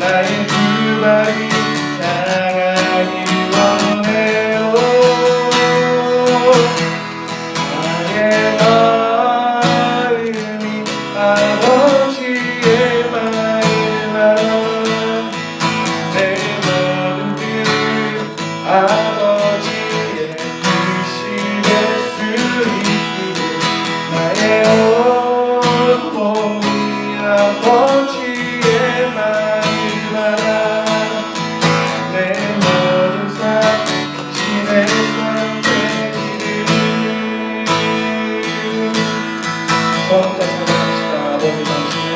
나의 두 발이 나가기 원해요. 나의 마음이 아버지의 마음처럼 내 모든 뜻 아버지의 뜻이 될 수 있기를 나의 온 몸이 아버지의 마음 알아. 내 모든 삶 당신의 삶 되기를. 처음부터 생각합시다. 아버지 당신의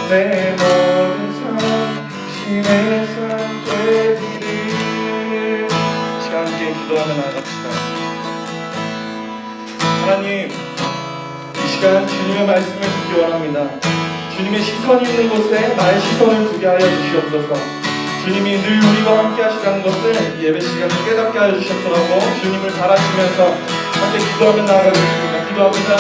내 모든 삶 당신의 삶 되기를. 시간 함께 기도하며 나갑시다. 하나님, 이 시간 주님의 말씀을 듣기 원합니다. 주님의 시선이 있는 곳에 나의 시선을 두게 하여 주시옵소서. 주님이 늘 우리와 함께 하시다는 것을 예배 시간에 깨닫게 하여 주셨더라고 주님을 바라시면서 함께 기도하며 나아가겠습니다. 기도합니다.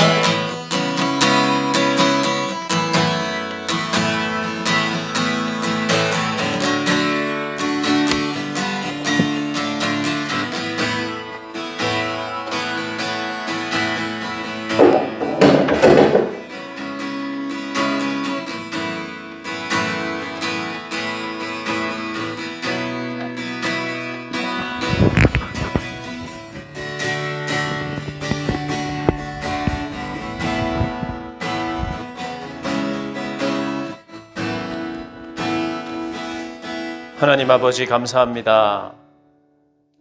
하나님 아버지 감사합니다.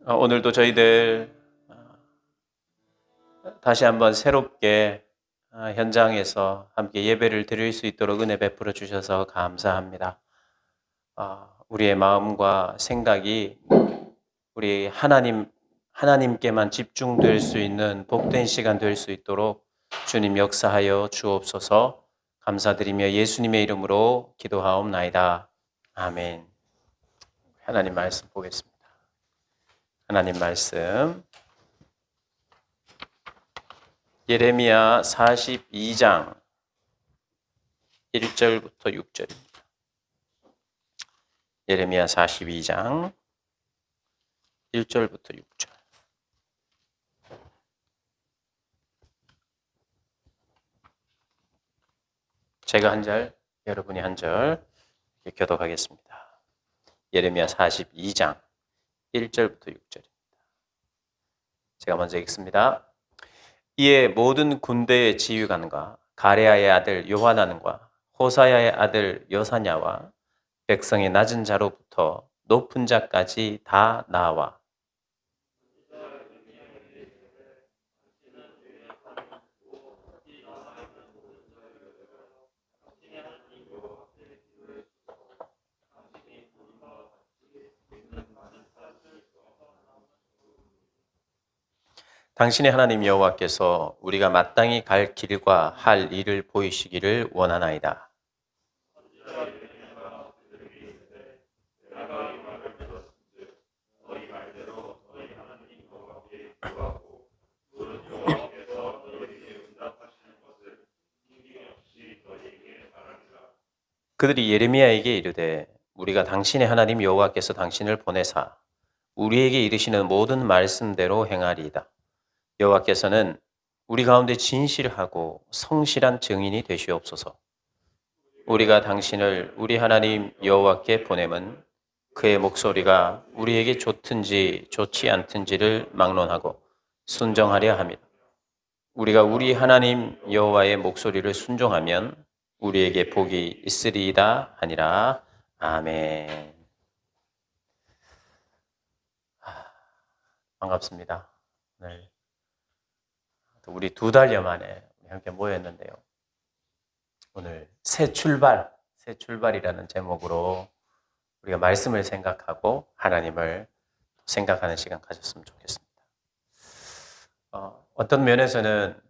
오늘도 저희들 다시 한번 새롭게 현장에서 함께 예배를 드릴 수 있도록 은혜 베풀어 주셔서 감사합니다. 우리의 마음과 생각이 우리 하나님께만 집중될 수 있는 복된 시간 될 수 있도록 주님 역사하여 주옵소서. 감사드리며 예수님의 이름으로 기도하옵나이다. 아멘. 하나님 말씀 보겠습니다. 하나님 말씀 예레미야 42장 1절부터 6절입니다. 예레미야 42장 1절부터 6절. 제가 한 절, 여러분이 한 절 교독하겠습니다. 예레미야 42장 1절부터 6절입니다. 제가 먼저 읽습니다. 이에 모든 군대의 지휘관과 가레아의 아들 요하난과 호사야의 아들 여사냐와 백성의 낮은 자로부터 높은 자까지 다 나와 당신의 하나님 여호와께서 우리가 마땅히 갈 길과 할 일을 보이시기를 원하나이다. 그들이 예레미야에게 이르되 우리가 당신의 하나님 여호와께서 당신을 보내사 우리에게 이르시는 모든 말씀대로 행하리이다. 여호와께서는 우리 가운데 진실하고 성실한 증인이 되시옵소서. 우리가 당신을 우리 하나님 여호와께 보냄은 그의 목소리가 우리에게 좋든지 좋지 않든지를 막론하고 순종하려 함이다. 우리가 우리 하나님 여호와의 목소리를 순종하면 우리에게 복이 있으리이다 하니라. 아멘. 반갑습니다. 오늘 우리 2달여 만에 함께 모였는데요. 오늘 새 출발이라는 제목으로 우리가 말씀을 생각하고 하나님을 생각하는 시간 가졌으면 좋겠습니다. 어떤 면에서는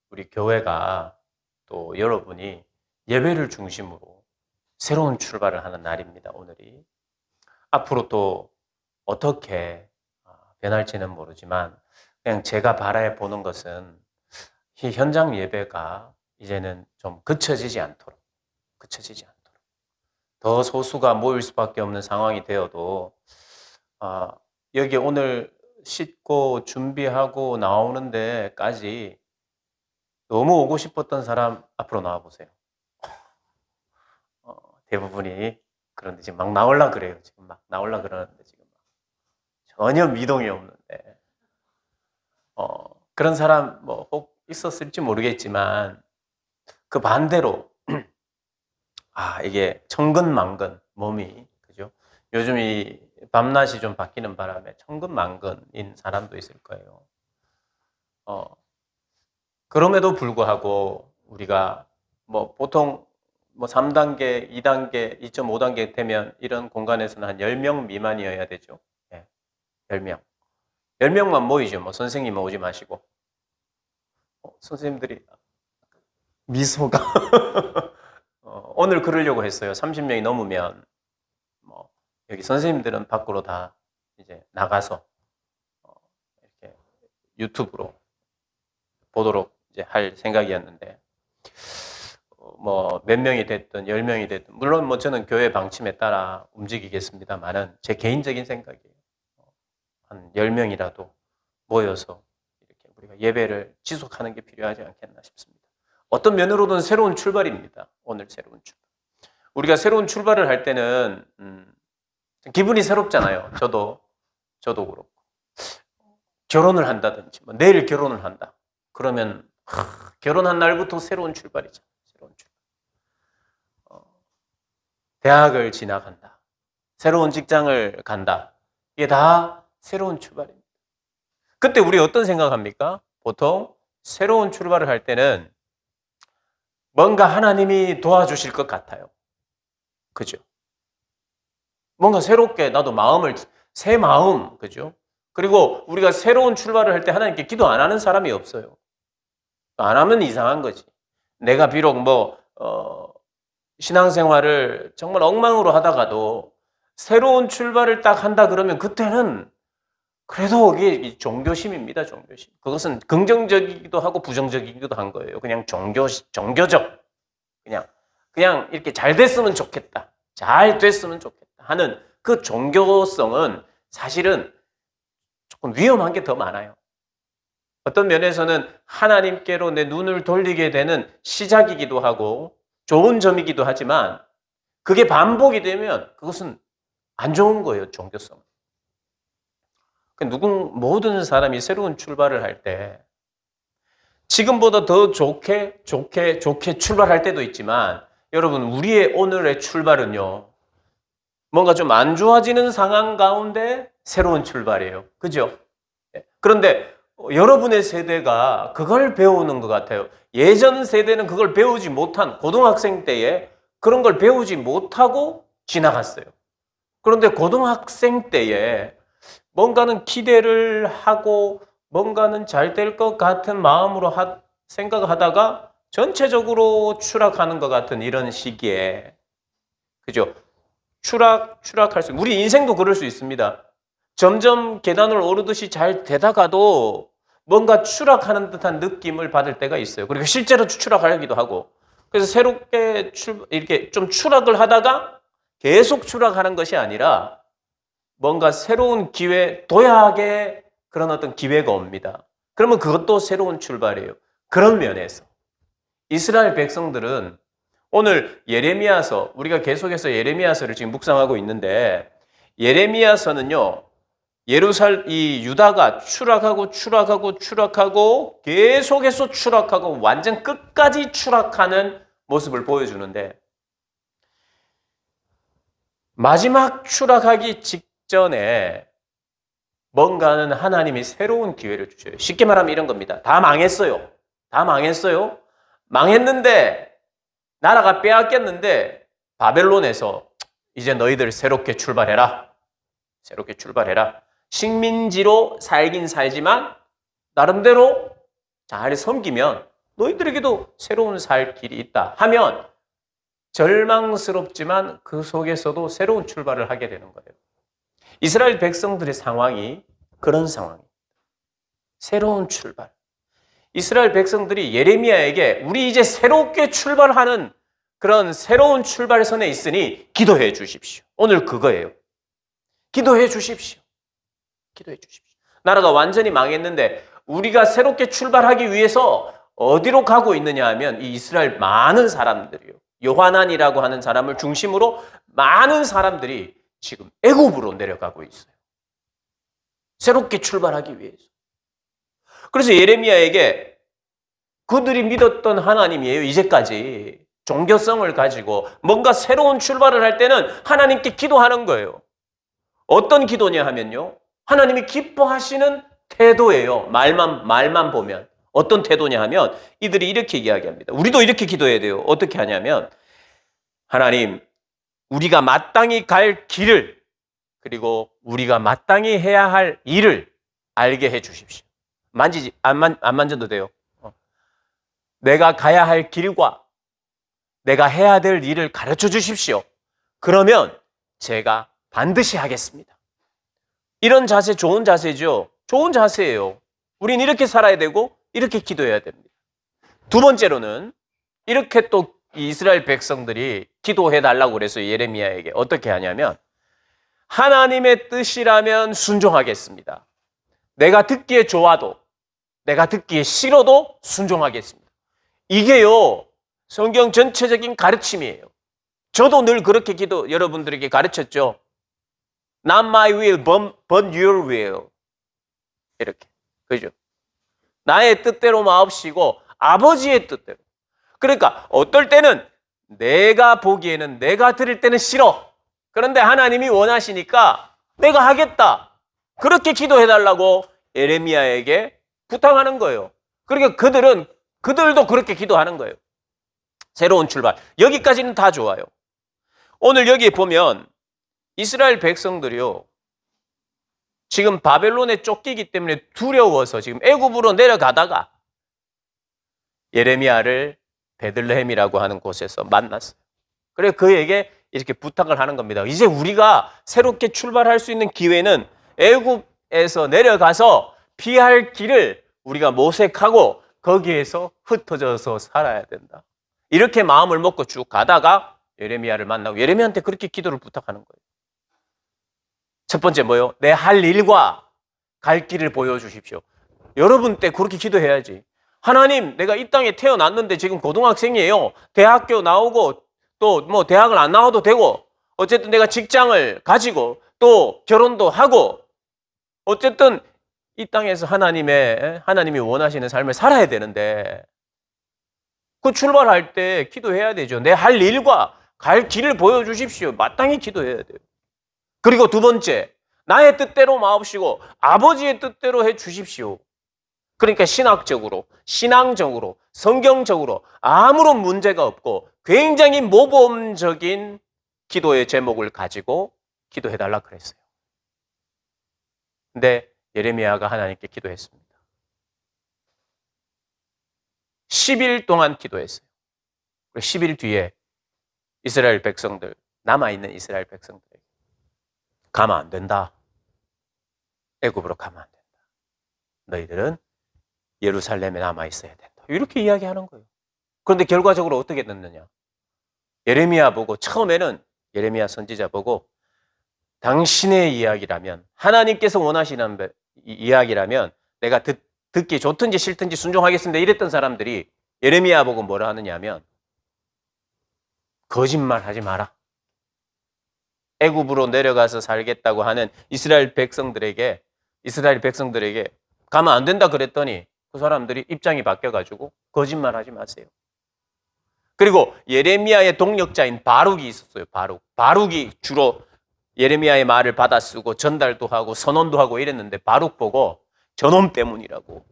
우리 교회가 또 여러분이 예배를 중심으로 새로운 출발을 하는 날입니다. 오늘이. 앞으로 또 어떻게 변할지는 모르지만 그냥 제가 바라보는 것은 이 현장 예배가 이제는 좀 그쳐지지 않도록 더 소수가 모일 수밖에 없는 상황이 되어도 여기 오늘 씻고 준비하고 나오는 데까지 너무 오고 싶었던 사람 앞으로 나와 보세요. 대부분이 그런데 지금 막 나오려 그래요. 지금 막 나오려 그러는데 지금 전혀 미동이 없는데 그런 사람 뭐 혹 있었을지 모르겠지만 그 반대로 이게 천근만근 몸이 그죠? 요즘 이 밤낮이 좀 바뀌는 바람에 천근만근인 사람도 있을 거예요. 그럼에도 불구하고 우리가 뭐 보통 뭐 3단계, 2단계, 2.5단계 되면 이런 공간에서는 한 10명 미만이어야 되죠. 네, 10명. 10명만 모이죠. 뭐 선생님은 오지 마시고. 선생님들이 미소가 오늘 그러려고 했어요. 30명이 넘으면 뭐 여기 선생님들은 밖으로 다 이제 나가서 이렇게 유튜브로 보도록 이제 할 생각이었는데 뭐 몇 명이 됐든 10명이 됐든 물론 뭐 저는 교회 방침에 따라 움직이겠습니다만은 제 개인적인 생각이에요. 한 10명이라도 모여서 이렇게 우리가 예배를 지속하는 게 필요하지 않겠나 싶습니다. 어떤 면으로든 새로운 출발입니다. 오늘 새로운 출발. 우리가 새로운 출발을 할 때는 기분이 새롭잖아요. 저도 그렇고. 결혼을 한다든지 뭐 내일 결혼을 한다. 그러면 결혼한 날부터 새로운 출발이죠. 새로운 출발. 대학을 진학한다. 새로운 직장을 간다. 이게 다 새로운 출발입니다. 그때 우리 어떤 생각합니까? 보통 새로운 출발을 할 때는 뭔가 하나님이 도와주실 것 같아요. 그죠? 뭔가 새롭게 나도 새 마음, 그죠? 그리고 우리가 새로운 출발을 할 때 하나님께 기도 안 하는 사람이 없어요. 안 하면 이상한 거지. 내가 비록 신앙생활을 정말 엉망으로 하다가도 새로운 출발을 딱 한다 그러면 그때는 그래도 이게 종교심입니다. 종교심. 그것은 긍정적이기도 하고 부정적이기도 한 거예요. 그냥 종교적. 그냥 이렇게 잘 됐으면 좋겠다. 잘 됐으면 좋겠다 하는 그 종교성은 사실은 조금 위험한 게 더 많아요. 어떤 면에서는 하나님께로 내 눈을 돌리게 되는 시작이기도 하고 좋은 점이기도 하지만 그게 반복이 되면 그것은 안 좋은 거예요, 종교성은. 모든 사람이 새로운 출발을 할 때 지금보다 더 좋게 출발할 때도 있지만 여러분, 우리의 오늘의 출발은요, 뭔가 좀 안 좋아지는 상황 가운데 새로운 출발이에요. 그죠? 그런데 여러분의 세대가 그걸 배우는 것 같아요. 예전 세대는 그걸 배우지 못한, 고등학생 때에 그런 걸 배우지 못하고 지나갔어요. 그런데 고등학생 때에 뭔가는 기대를 하고 뭔가는 잘 될 것 같은 마음으로 생각을 하다가 전체적으로 추락하는 것 같은 이런 시기에, 그죠? 추락할 수, 우리 인생도 그럴 수 있습니다. 점점 계단을 오르듯이 잘 되다가도 뭔가 추락하는 듯한 느낌을 받을 때가 있어요. 그리고 실제로 추락하기도 하고. 그래서 새롭게 이렇게 좀 추락을 하다가 계속 추락하는 것이 아니라 뭔가 새로운 기회, 도약의 그런 어떤 기회가 옵니다. 그러면 그것도 새로운 출발이에요. 그런 면에서 이스라엘 백성들은 오늘 예레미야서, 우리가 계속해서 예레미야서를 지금 묵상하고 있는데, 예레미야서는요, 이 유다가 추락하고 계속해서 추락하고 완전 끝까지 추락하는 모습을 보여주는데, 마지막 추락하기 직전에 뭔가는 하나님이 새로운 기회를 주셔요. 쉽게 말하면 이런 겁니다. 다 망했어요. 망했는데, 나라가 빼앗겼는데, 바벨론에서 이제 너희들 새롭게 출발해라. 식민지로 살긴 살지만 나름대로 잘 섬기면 너희들에게도 새로운 살 길이 있다 하면 절망스럽지만 그 속에서도 새로운 출발을 하게 되는 거예요. 이스라엘 백성들의 상황이 그런 상황입니다. 새로운 출발. 이스라엘 백성들이 예레미야에게 우리 이제 새롭게 출발하는 그런 새로운 출발선에 있으니 기도해 주십시오. 오늘 그거예요. 기도해 주십시오. 나라가 완전히 망했는데 우리가 새롭게 출발하기 위해서 어디로 가고 있느냐 하면 이 이스라엘 많은 사람들이요. 요하난이라고 하는 사람을 중심으로 많은 사람들이 지금 애굽으로 내려가고 있어요. 새롭게 출발하기 위해서. 그래서 예레미야에게 그들이 믿었던 하나님이에요. 이제까지 종교성을 가지고 뭔가 새로운 출발을 할 때는 하나님께 기도하는 거예요. 어떤 기도냐 하면요, 하나님이 기뻐하시는 태도예요. 말만 보면 어떤 태도냐 하면 이들이 이렇게 이야기합니다. 우리도 이렇게 기도해야 돼요. 어떻게 하냐면, 하나님, 우리가 마땅히 갈 길을, 그리고 우리가 마땅히 해야 할 일을 알게 해 주십시오. 안 만져도 돼요. 내가 가야 할 길과 내가 해야 될 일을 가르쳐 주십시오. 그러면 제가 반드시 하겠습니다. 이런 자세 좋은 자세죠. 좋은 자세예요. 우린 이렇게 살아야 되고 이렇게 기도해야 됩니다. 두 번째로는 이렇게 또 이스라엘 백성들이 기도해 달라고 그래서 예레미야에게 어떻게 하냐면, 하나님의 뜻이라면 순종하겠습니다. 내가 듣기에 좋아도 내가 듣기에 싫어도 순종하겠습니다. 이게요, 성경 전체적인 가르침이에요. 저도 늘 그렇게 여러분들에게 가르쳤죠. Not my will, but your will. 이렇게. 그죠? 나의 뜻대로 마옵시고 아버지의 뜻대로. 그러니까 어떨 때는 내가 보기에는, 내가 들을 때는 싫어. 그런데 하나님이 원하시니까 내가 하겠다. 그렇게 기도해달라고 예레미야에게 부탁하는 거예요. 그러니까 그들도 그렇게 기도하는 거예요. 새로운 출발. 여기까지는 다 좋아요. 오늘 여기에 보면 이스라엘 백성들이요, 지금 바벨론에 쫓기기 때문에 두려워서 지금 애굽으로 내려가다가 예레미야를 베들레헴이라고 하는 곳에서 만났어요. 그래서 그에게 이렇게 부탁을 하는 겁니다. 이제 우리가 새롭게 출발할 수 있는 기회는 애굽에서 내려가서 피할 길을 우리가 모색하고 거기에서 흩어져서 살아야 된다. 이렇게 마음을 먹고 쭉 가다가 예레미야를 만나고 예레미야한테 그렇게 기도를 부탁하는 거예요. 첫 번째 뭐요? 내 할 일과 갈 길을 보여주십시오. 여러분 때 그렇게 기도해야지. 하나님, 내가 이 땅에 태어났는데 지금 고등학생이에요. 대학교 나오고 또 뭐 대학을 안 나와도 되고 어쨌든 내가 직장을 가지고 또 결혼도 하고 어쨌든 이 땅에서 하나님이 원하시는 삶을 살아야 되는데 그 출발할 때 기도해야 되죠. 내 할 일과 갈 길을 보여주십시오. 마땅히 기도해야 돼요. 그리고 두 번째, 나의 뜻대로 마옵시고 아버지의 뜻대로 해 주십시오. 그러니까 신학적으로, 신앙적으로, 성경적으로 아무런 문제가 없고 굉장히 모범적인 기도의 제목을 가지고 기도해달라 그랬어요. 근데 예레미야가 하나님께 기도했습니다. 10일 동안 기도했어요. 10일 뒤에 이스라엘 백성들, 남아있는 이스라엘 백성들에게 가면 안 된다. 애굽으로 가면 안 된다. 너희들은 예루살렘에 남아있어야 된다. 이렇게 이야기하는 거예요. 그런데 결과적으로 어떻게 됐느냐. 예레미야 보고 처음에는 예레미야 선지자 보고 당신의 이야기라면 하나님께서 원하시는 이야기라면 내가 듣기 좋든지 싫든지 순종하겠습니다. 이랬던 사람들이 예레미야 보고 뭐라 하느냐면 거짓말하지 마라. 애굽으로 내려가서 살겠다고 하는 이스라엘 백성들에게 가면 안 된다 그랬더니 그 사람들이 입장이 바뀌어가지고 거짓말하지 마세요. 그리고 예레미야의 동력자인 바룩이 있었어요. 바룩이 주로 예레미야의 말을 받아 쓰고 전달도 하고 선언도 하고 이랬는데 바룩 보고 저놈 때문이라고.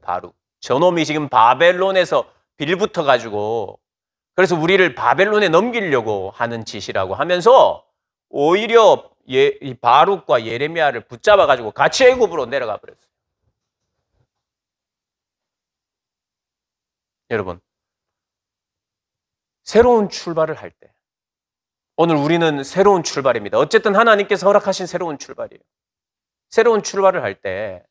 저놈이 지금 바벨론에서 빌붙어 가지고 그래서 우리를 바벨론에 넘기려고 하는 짓이라고 하면서 오히려 이 바룩과 예레미야를 붙잡아 가지고 같이 애굽으로 내려가 버렸어요. 여러분, 새로운 출발을 할 때, 오늘 우리는 새로운 출발입니다. 어쨌든 하나님께서 허락하신 새로운 출발이에요. 새로운 출발을 할 때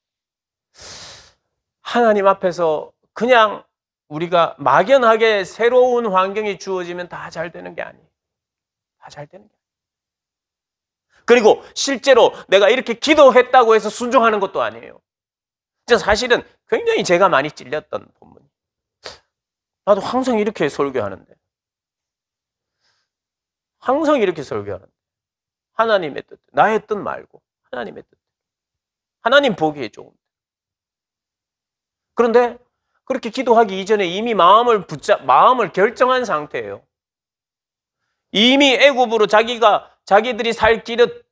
하나님 앞에서 그냥 우리가 막연하게 새로운 환경이 주어지면 다 잘 되는 게 아니에요. 다 잘 되는 게 아니에요. 그리고 실제로 내가 이렇게 기도했다고 해서 순종하는 것도 아니에요. 사실은 굉장히 제가 많이 찔렸던 본문이에요. 나도 항상 이렇게 설교하는데 하나님의 뜻, 나의 뜻 말고 하나님의 뜻. 하나님 보기에 좋은. 그런데 그렇게 기도하기 이전에 이미 마음을 결정한 상태예요. 이미 애굽으로 자기들이 살 길은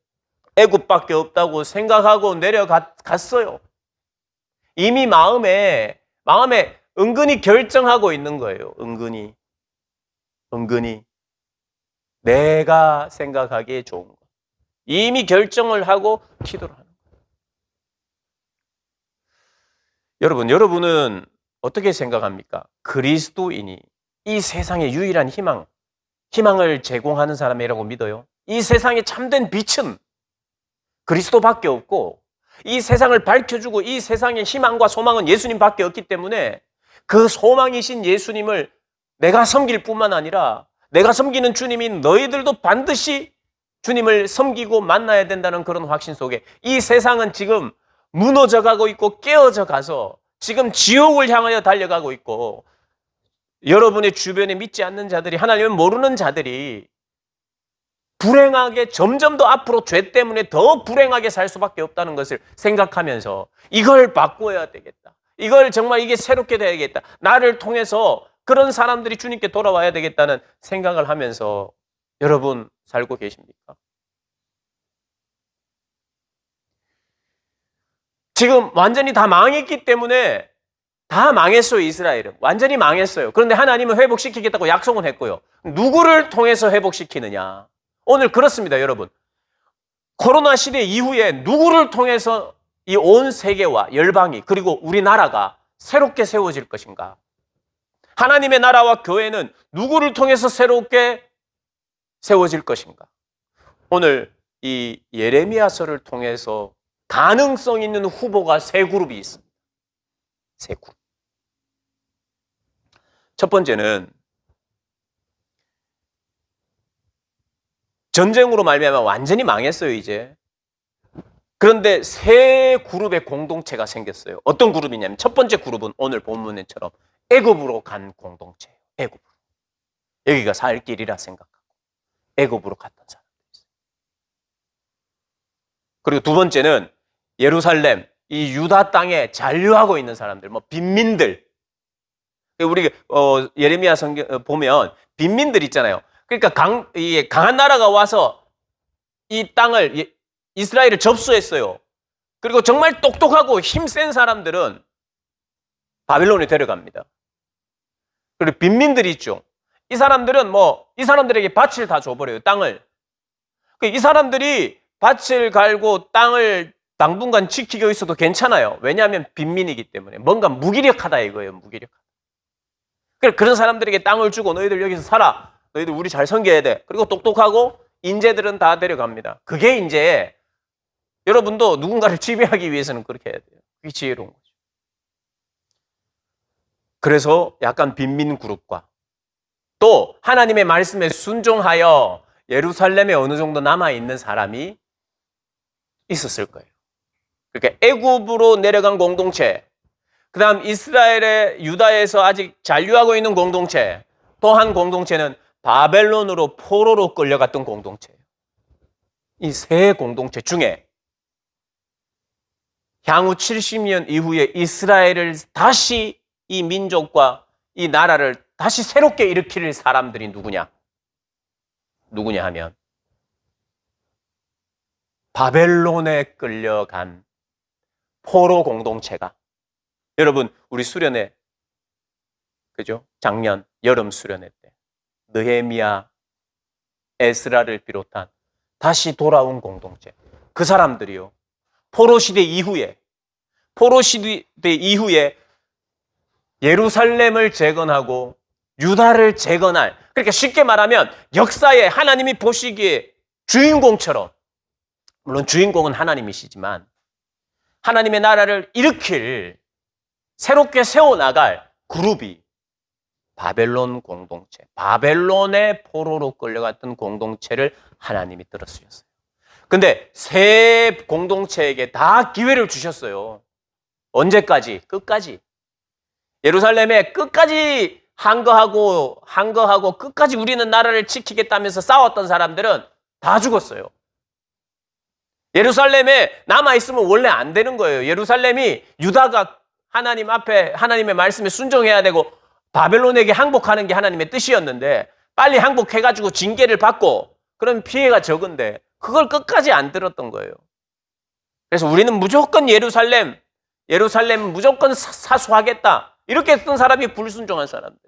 애굽밖에 없다고 생각하고 내려갔어요. 이미 마음에 은근히 결정하고 있는 거예요. 은근히 내가 생각하기에 좋은 거. 이미 결정을 하고 기도를 하는 거예요. 여러분은 어떻게 생각합니까? 그리스도인이 이 세상의 유일한 희망을 제공하는 사람이라고 믿어요? 이 세상의 참된 빛은 그리스도밖에 없고 이 세상을 밝혀주고 이 세상의 희망과 소망은 예수님밖에 없기 때문에 그 소망이신 예수님을 내가 섬길 뿐만 아니라 내가 섬기는 주님이 너희들도 반드시 주님을 섬기고 만나야 된다는 그런 확신 속에 이 세상은 지금 무너져 가고 있고 깨어져 가서 지금 지옥을 향하여 달려가고 있고 여러분의 주변에 믿지 않는 자들이 하나님을 모르는 자들이 불행하게 점점 더 앞으로 죄 때문에 더 불행하게 살 수밖에 없다는 것을 생각하면서 이걸 바꿔야 되겠다. 이걸 정말 이게 새롭게 돼야겠다. 나를 통해서 그런 사람들이 주님께 돌아와야 되겠다는 생각을 하면서 여러분 살고 계십니까? 지금 완전히 다 망했기 때문에 다 망했어요. 이스라엘은 완전히 망했어요. 그런데 하나님은 회복시키겠다고 약속은 했고요. 누구를 통해서 회복시키느냐? 오늘 그렇습니다. 여러분, 코로나 시대 이후에 누구를 통해서 이 온 세계와 열방이 그리고 우리나라가 새롭게 세워질 것인가? 하나님의 나라와 교회는 누구를 통해서 새롭게 세워질 것인가? 오늘 이 예레미야서를 통해서 가능성 있는 후보가 세 그룹이 있습니다. 세 그룹. 첫 번째는 전쟁으로 말미암아 완전히 망했어요, 이제. 그런데 세 그룹의 공동체가 생겼어요. 어떤 그룹이냐면 첫 번째 그룹은 오늘 본문처럼 애굽으로 간 공동체예요. 애굽으로. 여기가 살 길이라 생각하고 애굽으로 갔던 사람들이 있어요. 그리고 두 번째는 예루살렘, 이 유다 땅에 잔류하고 있는 사람들, 뭐 빈민들. 우리 예레미야 성경 보면 빈민들 있잖아요. 그러니까 강한 나라가 와서 이 땅을 이스라엘을 접수했어요. 그리고 정말 똑똑하고 힘센 사람들은 바벨론에 데려갑니다. 그리고 빈민들이 있죠. 이 사람들은 이 사람들에게 밭을 다 줘버려요. 땅을. 이 사람들이 밭을 갈고 땅을 당분간 지키고 있어도 괜찮아요. 왜냐하면 빈민이기 때문에. 뭔가 무기력하다 이거예요. 무기력하다. 그런 사람들에게 땅을 주고 너희들 여기서 살아. 너희들 우리 잘 섬겨야 돼. 그리고 똑똑하고 인재들은 다 데려갑니다. 그게 이제 여러분도 누군가를 지배하기 위해서는 그렇게 해야 돼요. 그게 지혜로운 거죠. 그래서 약간 빈민 그룹과 또 하나님의 말씀에 순종하여 예루살렘에 어느 정도 남아있는 사람이 있었을 거예요. 그러니까 애굽으로 내려간 공동체, 그 다음 이스라엘의 유다에서 아직 잔류하고 있는 공동체, 또 한 공동체는 바벨론으로 포로로 끌려갔던 공동체예요. 이 세 공동체 중에 향후 70년 이후에 이스라엘을 다시 이 민족과 이 나라를 다시 새롭게 일으킬 사람들이 누구냐? 누구냐 하면 바벨론에 끌려간 포로 공동체가 여러분 우리 수련회 그죠? 작년 여름 수련회 때 느헤미야, 에스라를 비롯한 다시 돌아온 공동체 그 사람들이요. 포로 시대 이후에 예루살렘을 재건하고 유다를 재건할 그러니까 쉽게 말하면 역사에 하나님이 보시기에 주인공처럼 물론 주인공은 하나님이시지만 하나님의 나라를 일으킬 새롭게 세워나갈 그룹이 바벨론 공동체, 바벨론의 포로로 끌려갔던 공동체를 하나님이 들어주셨어요. 근데 세 공동체에게 다 기회를 주셨어요. 언제까지? 끝까지. 예루살렘에 끝까지 항거하고 끝까지 우리는 나라를 지키겠다면서 싸웠던 사람들은 다 죽었어요. 예루살렘에 남아있으면 원래 안 되는 거예요. 예루살렘이 유다가 하나님 앞에 하나님의 말씀에 순종해야 되고 바벨론에게 항복하는 게 하나님의 뜻이었는데 빨리 항복해가지고 징계를 받고 그런 피해가 적은데 그걸 끝까지 안 들었던 거예요. 그래서 우리는 무조건 예루살렘 무조건 사수하겠다. 이렇게 했던 사람이 불순종한 사람들.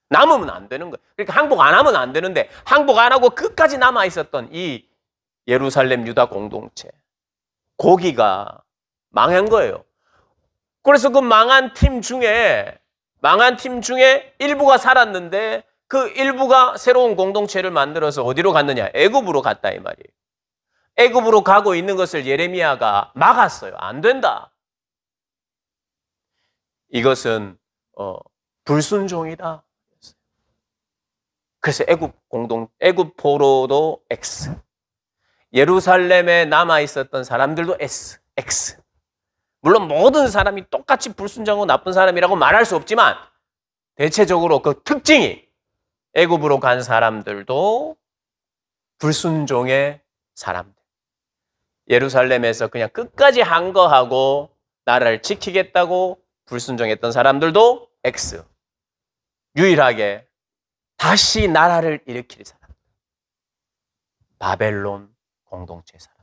남으면 안 되는 거예요. 그러니까 항복 안 하면 안 되는데 항복 안 하고 끝까지 남아 있었던 이 예루살렘 유다 공동체. 고기가 망한 거예요. 그래서 그 망한 팀 중에 일부가 살았는데 그 일부가 새로운 공동체를 만들어서 어디로 갔느냐? 애굽으로 갔다 이 말이에요. 애굽으로 가고 있는 것을 예레미야가 막았어요. 안 된다. 이것은 불순종이다. 그래서 애굽 포로도 X. 예루살렘에 남아 있었던 사람들도 X. 물론 모든 사람이 똑같이 불순종하고 나쁜 사람이라고 말할 수 없지만 대체적으로 그 특징이 애굽으로 간 사람들도 불순종의 사람들. 예루살렘에서 그냥 끝까지 항거하고 나라를 지키겠다고 불순종했던 사람들도 X. 유일하게 다시 나라를 일으킬 사람. 바벨론 공동체 사람들.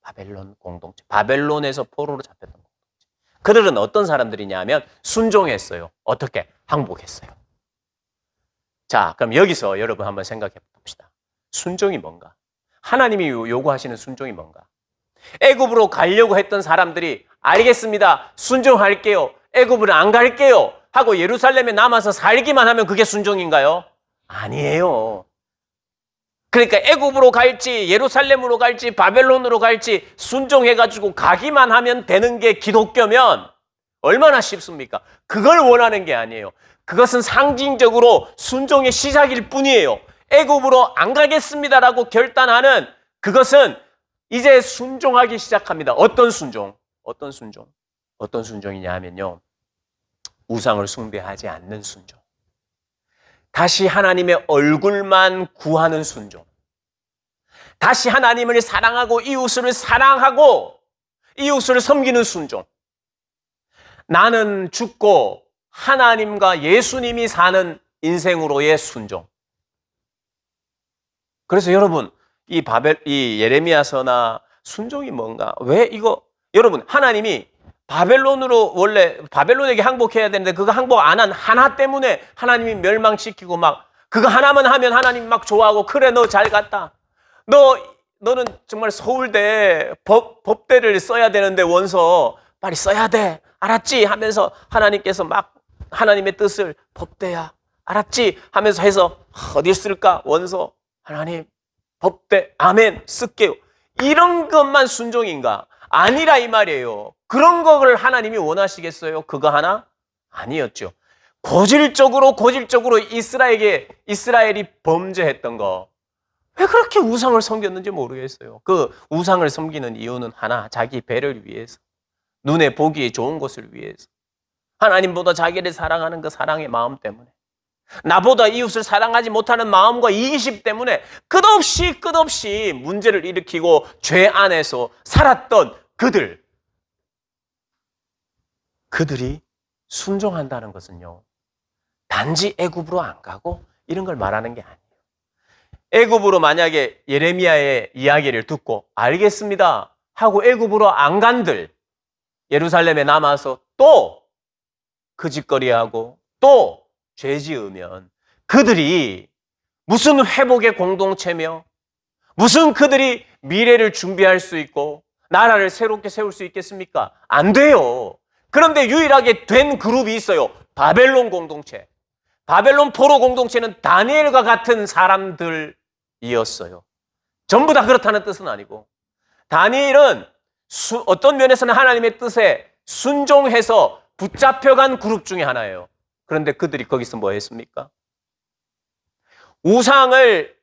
바벨론 공동체. 바벨론에서 포로로 잡혔던 공동체. 그들은 어떤 사람들이냐 하면 순종했어요. 어떻게? 항복했어요. 자, 그럼 여기서 여러분 한번 생각해 봅시다. 순종이 뭔가? 하나님이 요구하시는 순종이 뭔가? 애굽으로 가려고 했던 사람들이 알겠습니다. 순종할게요. 애굽으로 안 갈게요. 하고 예루살렘에 남아서 살기만 하면 그게 순종인가요? 아니에요. 그러니까 애굽으로 갈지 예루살렘으로 갈지 바벨론으로 갈지 순종해가지고 가기만 하면 되는 게 기독교면 얼마나 쉽습니까? 그걸 원하는 게 아니에요. 그것은 상징적으로 순종의 시작일 뿐이에요. 애굽으로 안 가겠습니다라고 결단하는 그것은 이제 순종하기 시작합니다. 어떤 순종? 어떤 순종이냐 하면요. 우상을 숭배하지 않는 순종. 다시 하나님의 얼굴만 구하는 순종. 다시 하나님을 사랑하고 이웃을 사랑하고 이웃을 섬기는 순종. 나는 죽고 하나님과 예수님이 사는 인생으로의 순종. 그래서 여러분, 이 예레미야서나 순종이 뭔가? 왜 이거? 여러분, 하나님이 바벨론으로 원래 바벨론에게 항복해야 되는데 그거 항복 안 한 하나 때문에 하나님이 멸망시키고 막 그거 하나만 하면 하나님 막 좋아하고 그래 너 잘 갔다. 너는 정말 서울대 법대를 써야 되는데 원서 빨리 써야 돼. 알았지? 하면서 하나님께서 막 하나님의 뜻을 법대야. 알았지? 하면서 해서 어디 쓸까? 원서. 하나님 법대 아멘 쓸게요. 이런 것만 순종인가? 아니라 이 말이에요. 그런 거를 하나님이 원하시겠어요? 그거 하나? 아니었죠. 고질적으로 이스라엘이 범죄했던 거. 왜 그렇게 우상을 섬겼는지 모르겠어요. 그 우상을 섬기는 이유는 하나, 자기 배를 위해서. 눈에 보기 좋은 것을 위해서. 하나님보다 자기를 사랑하는 그 사랑의 마음 때문에. 나보다 이웃을 사랑하지 못하는 마음과 이기심 때문에 끝없이 문제를 일으키고 죄 안에서 살았던 그들이 순종한다는 것은요, 단지 애굽으로 안 가고 이런 걸 말하는 게 아니에요. 애굽으로 만약에 예레미야의 이야기를 듣고 알겠습니다 하고 애굽으로 안 간들 예루살렘에 남아서 또 그 짓거리하고 또 죄 지으면 그들이 무슨 회복의 공동체며 무슨 그들이 미래를 준비할 수 있고 나라를 새롭게 세울 수 있겠습니까? 안 돼요. 그런데 유일하게 된 그룹이 있어요. 바벨론 공동체. 바벨론 포로 공동체는 다니엘과 같은 사람들이었어요. 전부 다 그렇다는 뜻은 아니고 다니엘은 어떤 면에서는 하나님의 뜻에 순종해서 붙잡혀간 그룹 중에 하나예요. 그런데 그들이 거기서 뭐 했습니까? 우상을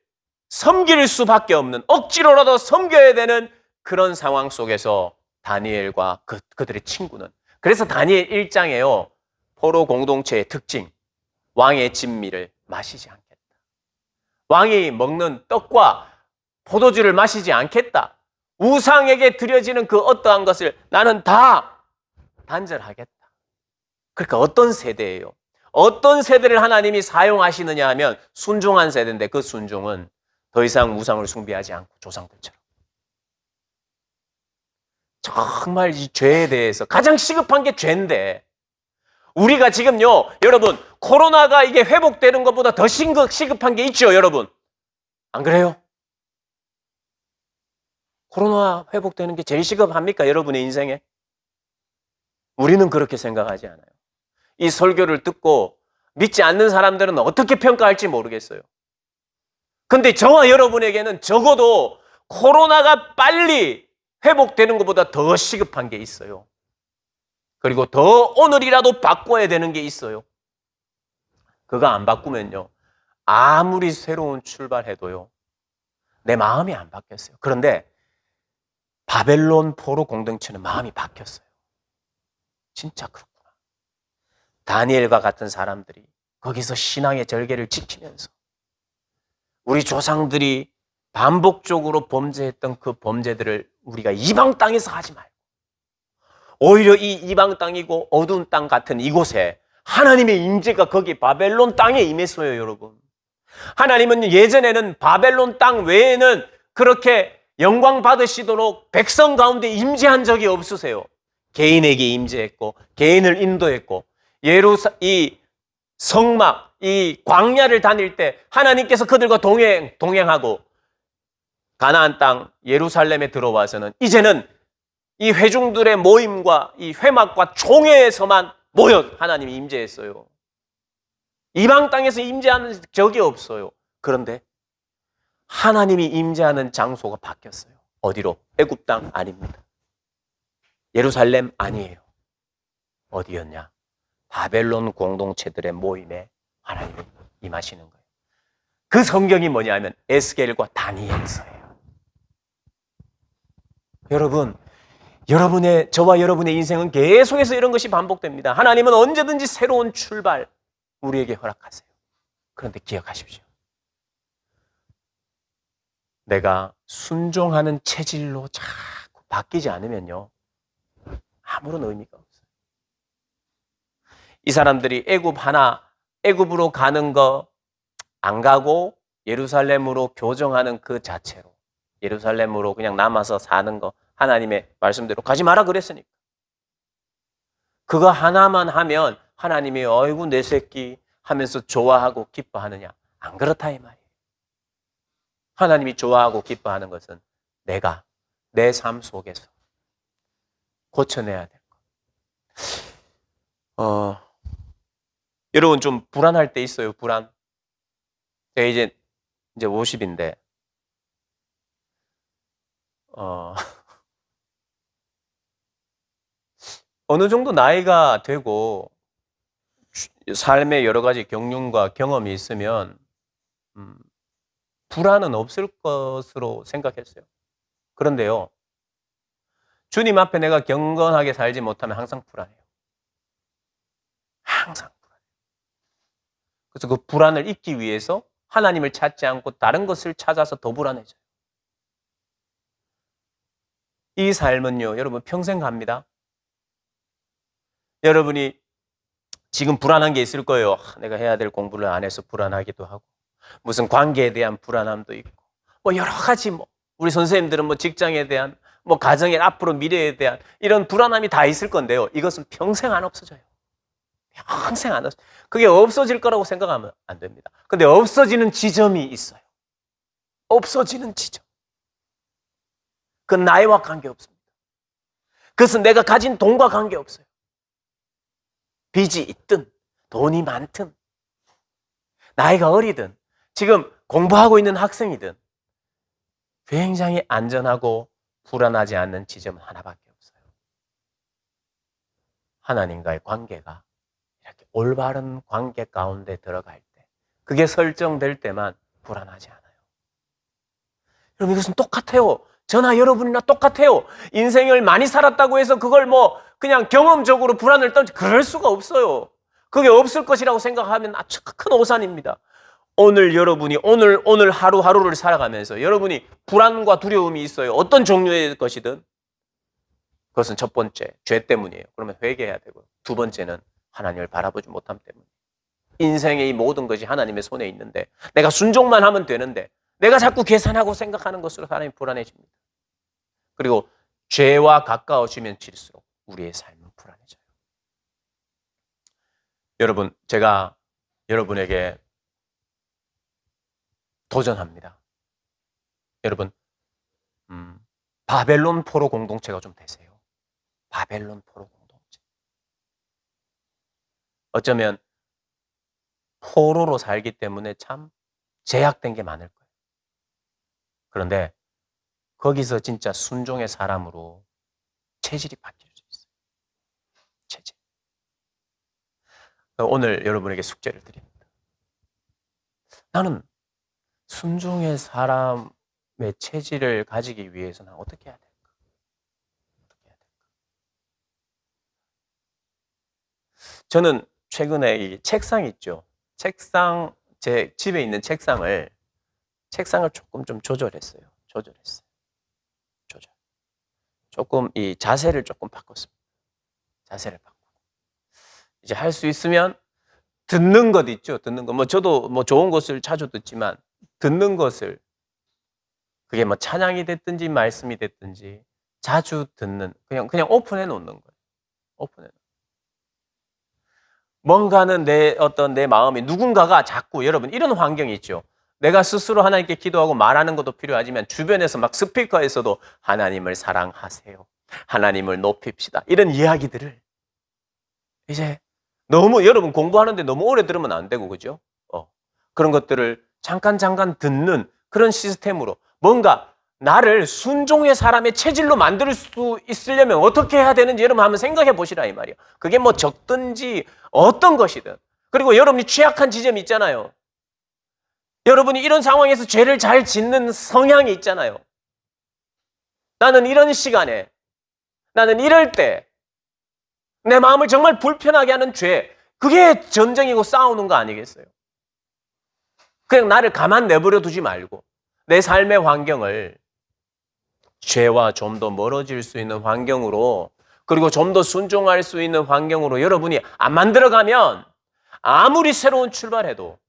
섬길 수밖에 없는, 억지로라도 섬겨야 되는 그런 상황 속에서 다니엘과 그들의 친구는, 그래서 다니엘 1장에요. 포로 공동체의 특징, 왕의 진미를 마시지 않겠다. 왕이 먹는 떡과 포도주를 마시지 않겠다. 우상에게 드려지는 그 어떠한 것을 나는 다 단절하겠다. 그러니까 어떤 세대예요? 어떤 세대를 하나님이 사용하시느냐 하면 순종한 세대인데 그 순종은 더 이상 우상을 숭배하지 않고 조상들처럼. 정말 이 죄에 대해서 가장 시급한 게 죄인데 우리가 지금요, 여러분, 코로나가 이게 회복되는 것보다 더 시급한 게 있죠, 여러분. 안 그래요? 코로나 회복되는 게 제일 시급합니까, 여러분의 인생에? 우리는 그렇게 생각하지 않아요. 이 설교를 듣고 믿지 않는 사람들은 어떻게 평가할지 모르겠어요. 근데 저와 여러분에게는 적어도 코로나가 빨리 회복되는 것보다 더 시급한 게 있어요. 그리고 더 오늘이라도 바꿔야 되는 게 있어요. 그거 안 바꾸면요, 아무리 새로운 출발해도요, 내 마음이 안 바뀌었어요. 그런데 바벨론 포로 공동체는 마음이 바뀌었어요. 진짜 그렇구나. 다니엘과 같은 사람들이 거기서 신앙의 절개를 지키면서 우리 조상들이 반복적으로 범죄했던 그 범죄들을 우리가 이방 땅에서 하지 말고 오히려 이 이방 땅이고 어두운 땅 같은 이곳에 하나님의 임재가 거기 바벨론 땅에 임했어요, 여러분. 하나님은 예전에는 바벨론 땅 외에는 그렇게 영광 받으시도록 백성 가운데 임재한 적이 없으세요. 개인에게 임재했고 개인을 인도했고 이 성막, 이 광야를 다닐 때 하나님께서 그들과 동행하고 가나안 땅 예루살렘에 들어와서는 이제는 이 회중들의 모임과 이 회막과 총회에서만 모여 하나님이 임재했어요. 이방 땅에서 임재하는 적이 없어요. 그런데 하나님이 임재하는 장소가 바뀌었어요. 어디로? 애굽 땅 아닙니다. 예루살렘 아니에요. 어디였냐? 바벨론 공동체들의 모임에 하나님이 임하시는 거예요. 그 성경이 뭐냐면 에스겔과 다니엘서예요. 여러분, 저와 여러분의 인생은 계속해서 이런 것이 반복됩니다. 하나님은 언제든지 새로운 출발 우리에게 허락하세요. 그런데 기억하십시오. 내가 순종하는 체질로 자꾸 바뀌지 않으면요, 아무런 의미가 없어요. 이 사람들이 애굽으로 가는 거 안 가고 예루살렘으로 교정하는 그 자체로, 예루살렘으로 그냥 남아서 사는 거 하나님의 말씀대로 가지 마라 그랬으니까. 그거 하나만 하면 하나님이 어이구 내 새끼 하면서 좋아하고 기뻐하느냐? 안 그렇다 이 말이에요. 하나님이 좋아하고 기뻐하는 것은 내가 내 삶 속에서 고쳐내야 될 것. 여러분 좀 불안할 때 있어요. 불안. 제가 이제 50인데 어느 정도 나이가 되고 삶의 여러 가지 경륜과 경험이 있으면 불안은 없을 것으로 생각했어요. 그런데요, 주님 앞에 내가 경건하게 살지 못하면 항상 불안해요. 항상 불안해요. 그래서 그 불안을 잊기 위해서 하나님을 찾지 않고 다른 것을 찾아서 더 불안해져요. 이 삶은요, 여러분 평생 갑니다. 여러분이 지금 불안한 게 있을 거예요. 내가 해야 될 공부를 안 해서 불안하기도 하고, 무슨 관계에 대한 불안함도 있고, 여러 가지 우리 선생님들은 직장에 대한, 가정의 앞으로 미래에 대한 이런 불안함이 다 있을 건데요. 이것은 평생 안 없어져요. 평생 안 없어져요. 그게 없어질 거라고 생각하면 안 됩니다. 근데 없어지는 지점이 있어요. 없어지는 지점. 그건 나이와 관계없습니다. 그것은 내가 가진 돈과 관계없어요. 빚이 있든 돈이 많든 나이가 어리든 지금 공부하고 있는 학생이든 굉장히 안전하고 불안하지 않는 지점은 하나밖에 없어요. 하나님과의 관계가 이렇게 올바른 관계 가운데 들어갈 때, 그게 설정될 때만 불안하지 않아요. 여러분 이것은 똑같아요. 저나 여러분이나 똑같아요. 인생을 많이 살았다고 해서 그걸 그냥 경험적으로 불안을 떨지, 그럴 수가 없어요. 그게 없을 것이라고 생각하면 아주 큰 오산입니다. 오늘 여러분이 오늘 하루하루를 살아가면서 여러분이 불안과 두려움이 있어요. 어떤 종류의 것이든. 그것은 첫 번째, 죄 때문이에요. 그러면 회개해야 되고, 두 번째는 하나님을 바라보지 못함 때문에. 인생의 이 모든 것이 하나님의 손에 있는데 내가 순종만 하면 되는데 내가 자꾸 계산하고 생각하는 것으로 사람이 불안해집니다. 그리고 죄와 가까워지면 질수록 우리의 삶은 불안해져요. 여러분, 제가 여러분에게 도전합니다. 여러분, 바벨론 포로 공동체가 좀 되세요. 바벨론 포로 공동체. 어쩌면 포로로 살기 때문에 참 제약된 게 많을 거예요. 그런데 거기서 진짜 순종의 사람으로 체질이 바뀔 수 있어요. 체질. 오늘 여러분에게 숙제를 드립니다. 나는 순종의 사람의 체질을 가지기 위해서는 어떻게 해야 될까? 어떻게 해야 될까? 저는 최근에 이 책상 있죠. 제 집에 있는 책상을 조금 좀 조절했어요. 조금 이 자세를 조금 바꿨습니다. 자세를 바꾸고. 이제 할 수 있으면 듣는 것 있죠. 듣는 것. 저도 좋은 것을 자주 듣지만 듣는 것을, 그게 찬양이 됐든지 말씀이 됐든지 자주 듣는, 그냥 오픈해 놓는 거예요. 오픈해 놓는. 뭔가는 내 마음이, 누군가가 자꾸, 여러분 이런 환경이 있죠. 내가 스스로 하나님께 기도하고 말하는 것도 필요하지만 주변에서 스피커에서도 하나님을 사랑하세요, 하나님을 높입시다, 이런 이야기들을 이제 너무, 여러분 공부하는데 너무 오래 들으면 안 되고, 그죠? 그런 것들을 잠깐 듣는 그런 시스템으로, 뭔가 나를 순종의 사람의 체질로 만들 수 있으려면 어떻게 해야 되는지 여러분 한번 생각해 보시라 이 말이에요. 그게 적든지 어떤 것이든. 그리고 여러분이 취약한 지점이 있잖아요. 여러분이 이런 상황에서 죄를 잘 짓는 성향이 있잖아요. 나는 이런 시간에 나는 이럴 때 내 마음을 정말 불편하게 하는 죄, 그게 전쟁이고 싸우는 거 아니겠어요? 그냥 나를 가만 내버려 두지 말고 내 삶의 환경을 죄와 좀 더 멀어질 수 있는 환경으로, 그리고 좀 더 순종할 수 있는 환경으로 여러분이 안 만들어가면 아무리 새로운 출발해도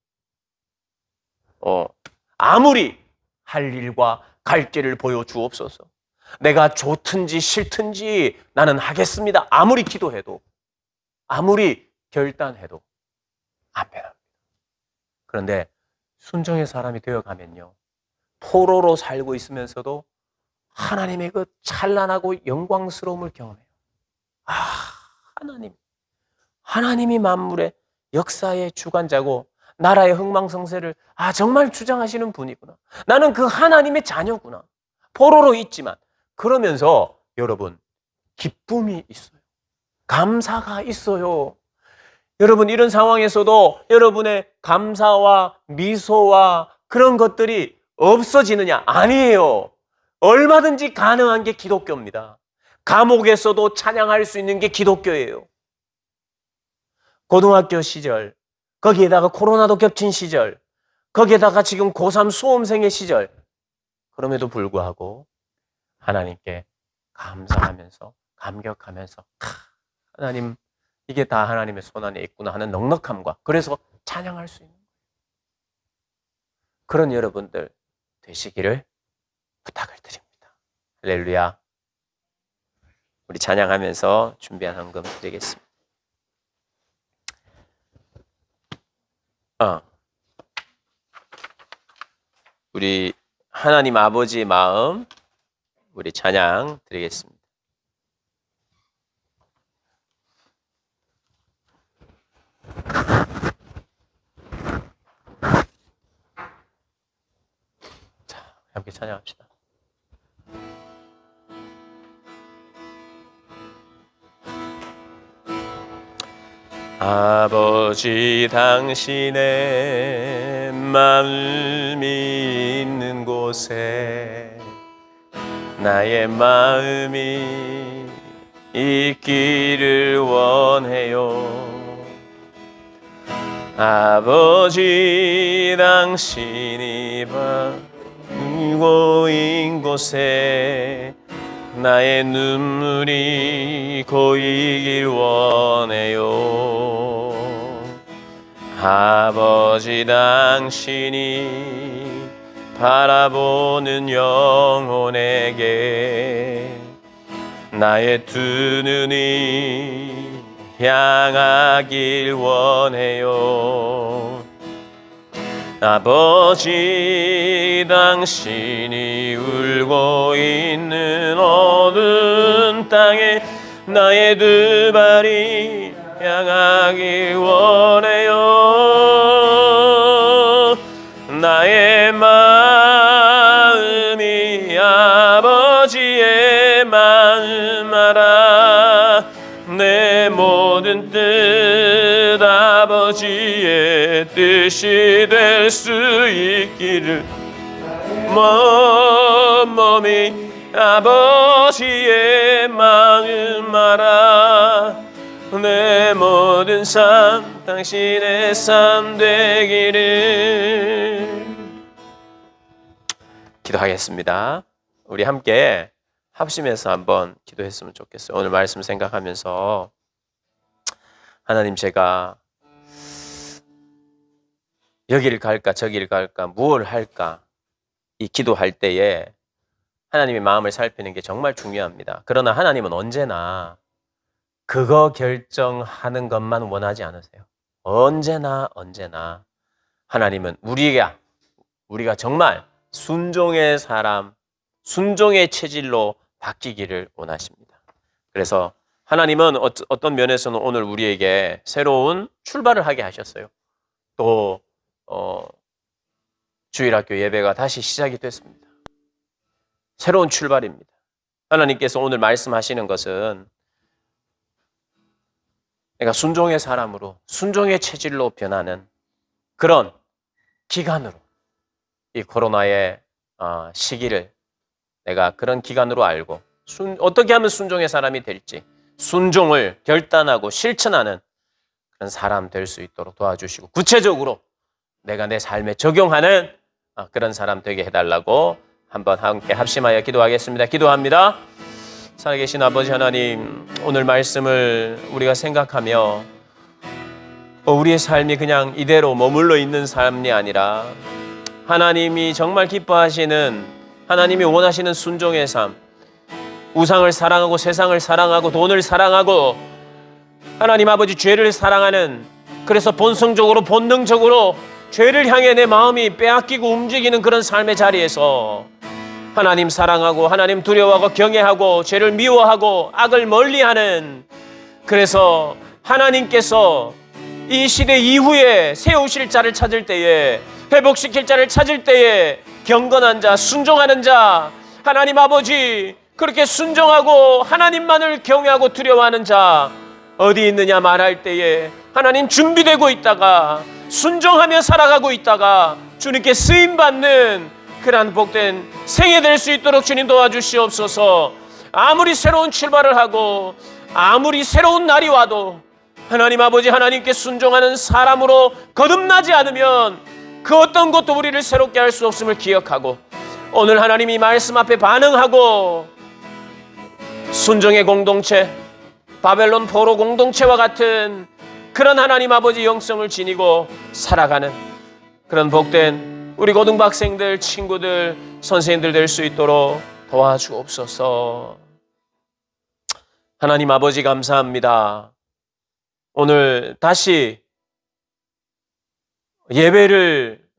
아무리 할 일과 갈 길을 보여주옵소서. 내가 좋든지 싫든지 나는 하겠습니다. 아무리 기도해도, 아무리 결단해도 안 변합니다. 그런데 순종의 사람이 되어가면요, 포로로 살고 있으면서도 하나님의 그 찬란하고 영광스러움을 경험해요. 하나님이 만물의 역사의 주관자고 나라의 흥망성쇠를 정말 주장하시는 분이구나. 나는 그 하나님의 자녀구나. 포로로 있지만 그러면서 여러분 기쁨이 있어요. 감사가 있어요. 여러분 이런 상황에서도 여러분의 감사와 미소와 그런 것들이 없어지느냐? 아니에요. 얼마든지 가능한 게 기독교입니다. 감옥에서도 찬양할 수 있는 게 기독교예요. 고등학교 시절, 거기에다가 코로나도 겹친 시절, 거기에다가 지금 고3 수험생의 시절, 그럼에도 불구하고 하나님께 감사하면서 감격하면서 하나님, 이게 다 하나님의 손 안에 있구나 하는 넉넉함과, 그래서 찬양할 수 있는 그런 여러분들 되시기를 부탁을 드립니다. 할렐루야. 우리 찬양하면서 준비한 헌금 드리겠습니다. 우리 하나님 아버지의 마음, 우리 찬양 드리겠습니다. 자, 함께 찬양합시다. 아버지, 당신의 마음이 있는 곳에 나의 마음이 있기를 원해요. 아버지, 당신이 보인 곳에 나의 눈물이 고이길 원해요. 아버지, 당신이 바라보는 영혼에게 나의 두 눈이 향하길 원해요. 아버지, 당신이 울고 있는 어두운 땅에 나의 두 발이 향하길 원해요. 나의 마음이 아버지의 마음 알아. 내 모든 뜻 아버지의 뜻이 될 수 있기를 몸이 아버지의 마음 알아. 내 모든 삶 당신의 삶 되기를. 기도하겠습니다. 우리 함께 합심해서 한번 기도했으면 좋겠어요. 오늘 말씀 생각하면서 하나님, 제가 여기를 갈까 저기를 갈까 무엇을 할까, 이 기도할 때에 하나님의 마음을 살피는 게 정말 중요합니다. 그러나 하나님은 언제나 그거 결정하는 것만 원하지 않으세요. 언제나 하나님은 우리가 정말 순종의 사람, 순종의 체질로 바뀌기를 원하십니다. 그래서 하나님은 어떤 면에서는 오늘 우리에게 새로운 출발을 하게 하셨어요. 또 주일학교 예배가 다시 시작이 됐습니다. 새로운 출발입니다. 하나님께서 오늘 말씀하시는 것은 내가 순종의 사람으로, 순종의 체질로 변하는 그런 기간으로, 이 코로나의 시기를 내가 그런 기간으로 알고 어떻게 하면 순종의 사람이 될지 순종을 결단하고 실천하는 그런 사람 될 수 있도록 도와주시고 구체적으로 내가 내 삶에 적용하는 그런 사람 되게 해달라고 한번 함께 합심하여 기도하겠습니다. 기도합니다. 살아계신 아버지 하나님, 오늘 말씀을 우리가 생각하며 우리의 삶이 그냥 이대로 머물러 있는 삶이 아니라 하나님이 정말 기뻐하시는, 하나님이 원하시는 순종의 삶, 우상을 사랑하고 세상을 사랑하고 돈을 사랑하고 하나님 아버지 죄를 사랑하는, 그래서 본성적으로 본능적으로 죄를 향해 내 마음이 빼앗기고 움직이는 그런 삶의 자리에서 하나님 사랑하고 하나님 두려워하고 경외하고 죄를 미워하고 악을 멀리하는, 그래서 하나님께서 이 시대 이후에 세우실 자를 찾을 때에, 회복시킬 자를 찾을 때에 경건한 자, 순종하는 자, 하나님 아버지 그렇게 순종하고 하나님만을 경외하고 두려워하는 자 어디 있느냐 말할 때에 하나님 준비되고 있다가 순종하며 살아가고 있다가 주님께 쓰임받는 그러한 복된 생애 될 수 있도록 주님 도와주시옵소서. 아무리 새로운 출발을 하고 아무리 새로운 날이 와도 하나님 아버지 하나님께 순종하는 사람으로 거듭나지 않으면 그 어떤 것도 우리를 새롭게 할 수 없음을 기억하고 오늘 하나님이 말씀 앞에 반응하고 순종의 공동체, 바벨론 포로 공동체와 같은 그런 하나님 아버지 영성을 지니고 살아가는 그런 복된 우리 고등학생들, 친구들, 선생님들 될 수 있도록 도와주옵소서. 하나님 아버지 감사합니다. 오늘 다시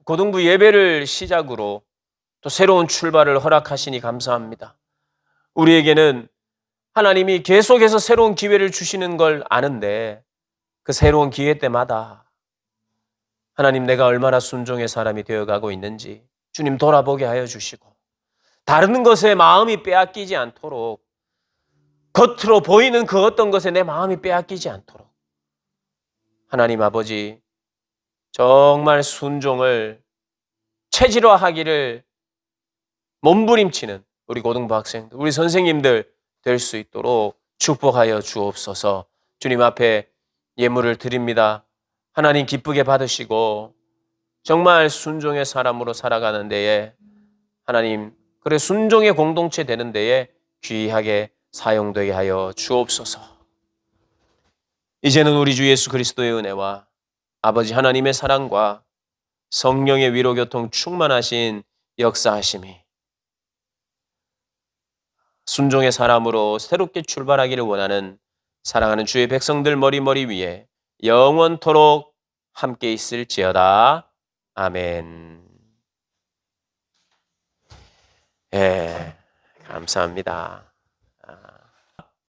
고등부 예배를 시작으로 또 새로운 출발을 허락하시니 감사합니다. 우리에게는 하나님이 계속해서 새로운 기회를 주시는 걸 아는데 그 새로운 기회 때마다 하나님 내가 얼마나 순종의 사람이 되어가고 있는지 주님 돌아보게 하여 주시고 다른 것에 마음이 빼앗기지 않도록 겉으로 보이는 그 어떤 것에 내 마음이 빼앗기지 않도록 하나님 아버지 정말 순종을 체질화하기를 몸부림치는 우리 고등부 학생들, 우리 선생님들 될 수 있도록 축복하여 주옵소서. 주님 앞에 예물을 드립니다. 하나님 기쁘게 받으시고 정말 순종의 사람으로 살아가는 데에 하나님 그래 순종의 공동체 되는 데에 귀하게 사용되게 하여 주옵소서. 이제는 우리 주 예수 그리스도의 은혜와 아버지 하나님의 사랑과 성령의 위로교통 충만하신 역사하심이 순종의 사람으로 새롭게 출발하기를 원하는 사랑하는 주의 백성들 머리 위에 영원토록 함께 있을지어다. 아멘. 감사합니다.